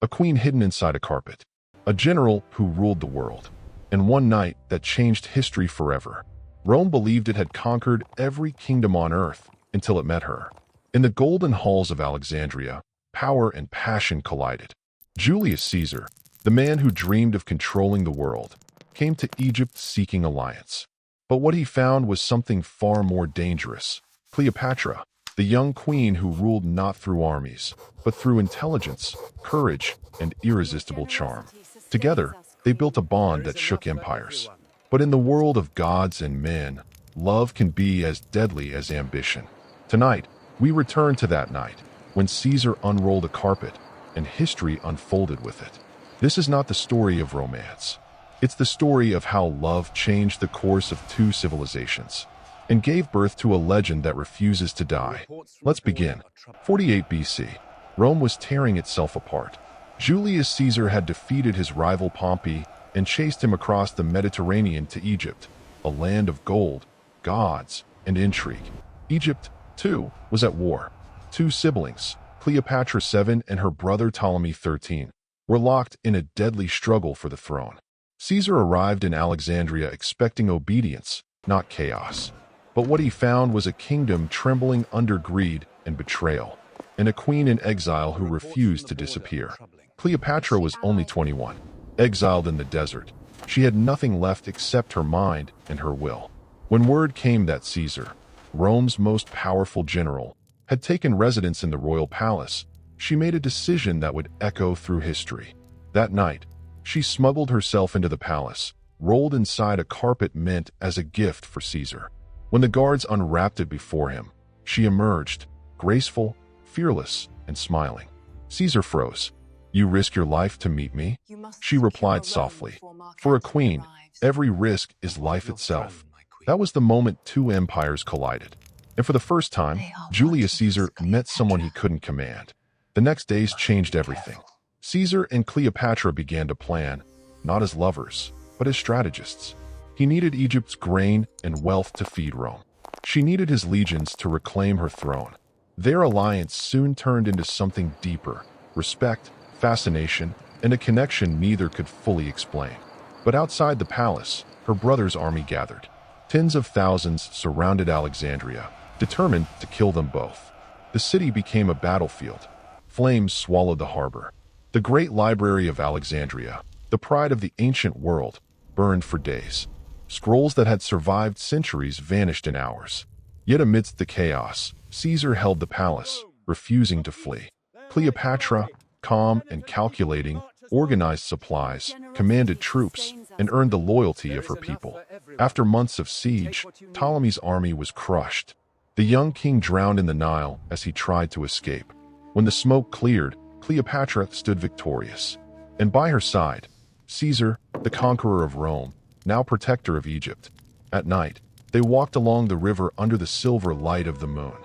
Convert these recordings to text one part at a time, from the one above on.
a queen hidden inside a carpet, a general who ruled the world, and one night that changed history forever. Rome believed it had conquered every kingdom on earth until it met her. In the golden halls of Alexandria, power and passion collided. Julius Caesar, the man who dreamed of controlling the world, came to Egypt seeking alliance. But what he found was something far more dangerous. Cleopatra, the young queen who ruled not through armies, but through intelligence, courage, and irresistible charm. Together, they built a bond that shook empires. But in the world of gods and men, love can be as deadly as ambition. Tonight, we return to that night, when Caesar unrolled a carpet, and history unfolded with it. This is not the story of romance. It's the story of how love changed the course of two civilizations, and gave birth to a legend that refuses to die. Let's begin. 48 BC. Rome was tearing itself apart. Julius Caesar had defeated his rival Pompey and chased him across the Mediterranean to Egypt, a land of gold, gods, and intrigue. Egypt, too, was at war. Two siblings, Cleopatra VII and her brother Ptolemy XIII, were locked in a deadly struggle for the throne. Caesar arrived in Alexandria expecting obedience, not chaos. But what he found was a kingdom trembling under greed and betrayal, and a queen in exile who refused to disappear. Cleopatra was only 21, exiled in the desert. She had nothing left except her mind and her will. When word came that Caesar, Rome's most powerful general, had taken residence in the royal palace, she made a decision that would echo through history. That night, she smuggled herself into the palace, rolled inside a carpet meant as a gift for Caesar. When the guards unwrapped it before him, she emerged, graceful, fearless, and smiling. Caesar froze. "You risk your life to meet me?" She replied softly. "For a queen, every risk is life itself." That was the moment two empires collided. And for the first time, Julius Caesar met someone he couldn't command. The next days changed everything. Caesar and Cleopatra began to plan, not as lovers, but as strategists. He needed Egypt's grain and wealth to feed Rome. She needed his legions to reclaim her throne. Their alliance soon turned into something deeper: respect, fascination, and a connection neither could fully explain. But outside the palace, her brother's army gathered. Tens of thousands surrounded Alexandria, determined to kill them both. The city became a battlefield. Flames swallowed the harbor. The great library of Alexandria, the pride of the ancient world, burned for days. Scrolls that had survived centuries vanished in hours. Yet amidst the chaos, Caesar held the palace, refusing to flee. Cleopatra, calm and calculating, organized supplies, commanded troops, and earned the loyalty of her people. After months of siege, Ptolemy's army was crushed. The young king drowned in the Nile as he tried to escape. When the smoke cleared, Cleopatra stood victorious. And by her side, Caesar, the conqueror of Rome, now protector of Egypt. At night, they walked along the river under the silver light of the moon.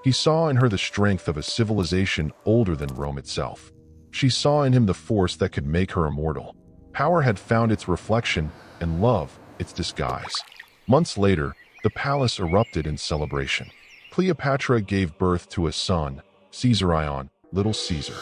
He saw in her the strength of a civilization older than Rome itself. She saw in him the force that could make her immortal. Power had found its reflection, and love its disguise. Months later, the palace erupted in celebration. Cleopatra gave birth to a son, Caesarion, Little Caesar.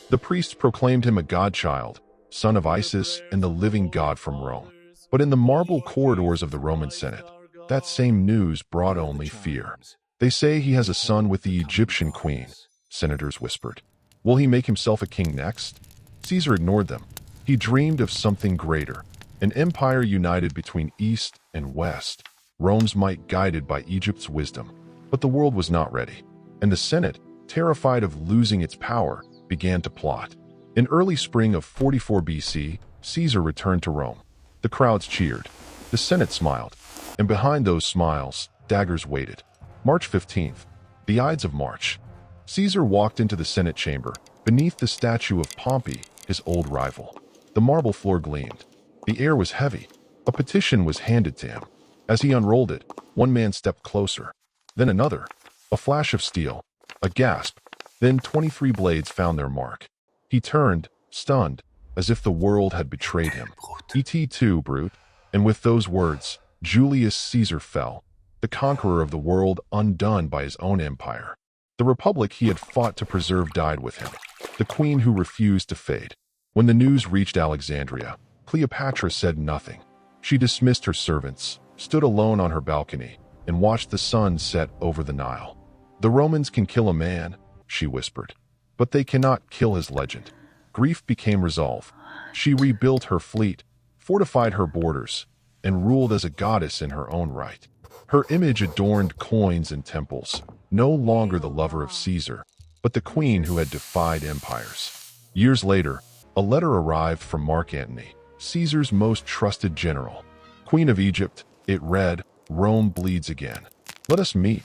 The priests proclaimed him a godchild, son of Isis and the living god from Rome. But in the marble corridors of the Roman Senate, that same news brought only fear. "They say he has a son with the Egyptian queen," senators whispered. "Will he make himself a king next?" Caesar ignored them. He dreamed of something greater, an empire united between East and West, Rome's might guided by Egypt's wisdom. But the world was not ready, and the Senate, terrified of losing its power, began to plot. In early spring of 44 BC, Caesar returned to Rome. The crowds cheered. The Senate smiled. And behind those smiles, daggers waited. March 15th, the Ides of March. Caesar walked into the Senate chamber, beneath the statue of Pompey, his old rival. The marble floor gleamed. The air was heavy. A petition was handed to him. As he unrolled it, one man stepped closer. Then another. A flash of steel. A gasp. Then 23 blades found their mark. He turned, stunned, as if the world had betrayed him. Et tu, brute. And with those words, Julius Caesar fell, the conqueror of the world undone by his own empire. The republic he had fought to preserve died with him. The queen who refused to fade, When the news reached Alexandria, Cleopatra said nothing. She dismissed her servants, stood alone on her balcony, and watched the sun set over the Nile. "The Romans can kill a man," she whispered, "but they cannot kill his legend." Grief became resolve. She rebuilt her fleet, fortified her borders, and ruled as a goddess in her own right. Her image adorned coins and temples, no longer the lover of Caesar, but the queen who had defied empires. Years later, a letter arrived from Mark Antony, Caesar's most trusted general. "Queen of Egypt," it read, "Rome bleeds again. Let us meet,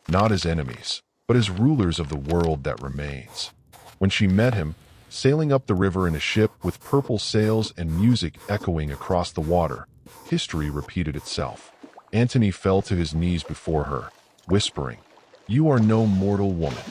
not as enemies, but as rulers of the world that remains." When she met him, sailing up the river in a ship with purple sails and music echoing across the water, history repeated itself. Antony fell to his knees before her, whispering, "You are no mortal woman."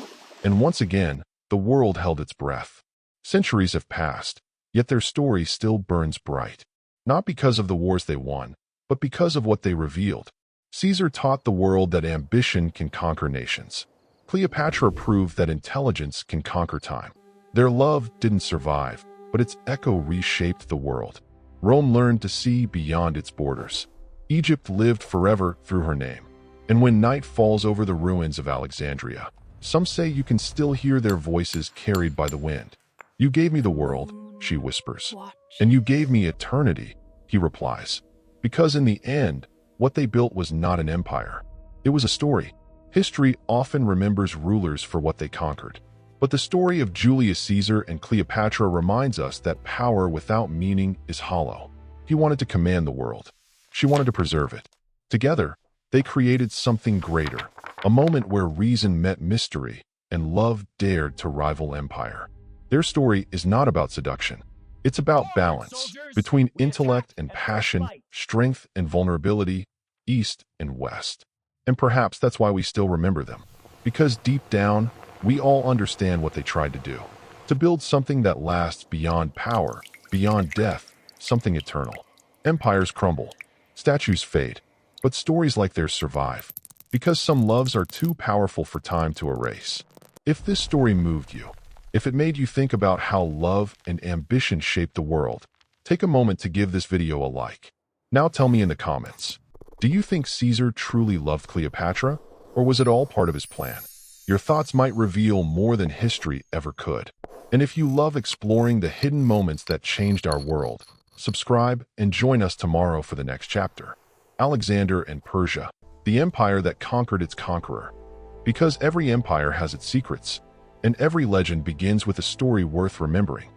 And once again, the world held its breath. Centuries have passed, yet their story still burns bright. Not because of the wars they won, but because of what they revealed. Caesar taught the world that ambition can conquer nations. Cleopatra proved that intelligence can conquer time. Their love didn't survive, but its echo reshaped the world. Rome learned to see beyond its borders. Egypt lived forever through her name. And when night falls over the ruins of Alexandria, some say you can still hear their voices carried by the wind. "You gave me the world," she whispers. "And you gave me eternity," he replies. Because in the end, what they built was not an empire. It was a story. History often remembers rulers for what they conquered. But the story of Julius Caesar and Cleopatra reminds us that power without meaning is hollow. He wanted to command the world. She wanted to preserve it. Together, they created something greater, a moment where reason met mystery and love dared to rival empire. Their story is not about seduction. It's about balance between intellect and passion, strength and vulnerability, east and west. And perhaps that's why we still remember them. Because deep down, we all understand what they tried to do. To build something that lasts beyond power, beyond death, something eternal. Empires crumble, statues fade, but stories like theirs survive. Because some loves are too powerful for time to erase. If this story moved you, if it made you think about how love and ambition shaped the world, take a moment to give this video a like. Now tell me in the comments, do you think Caesar truly loved Cleopatra, or was it all part of his plan? Your thoughts might reveal more than history ever could. And if you love exploring the hidden moments that changed our world, subscribe and join us tomorrow for the next chapter. Alexander and Persia, the empire that conquered its conqueror. Because every empire has its secrets, and every legend begins with a story worth remembering.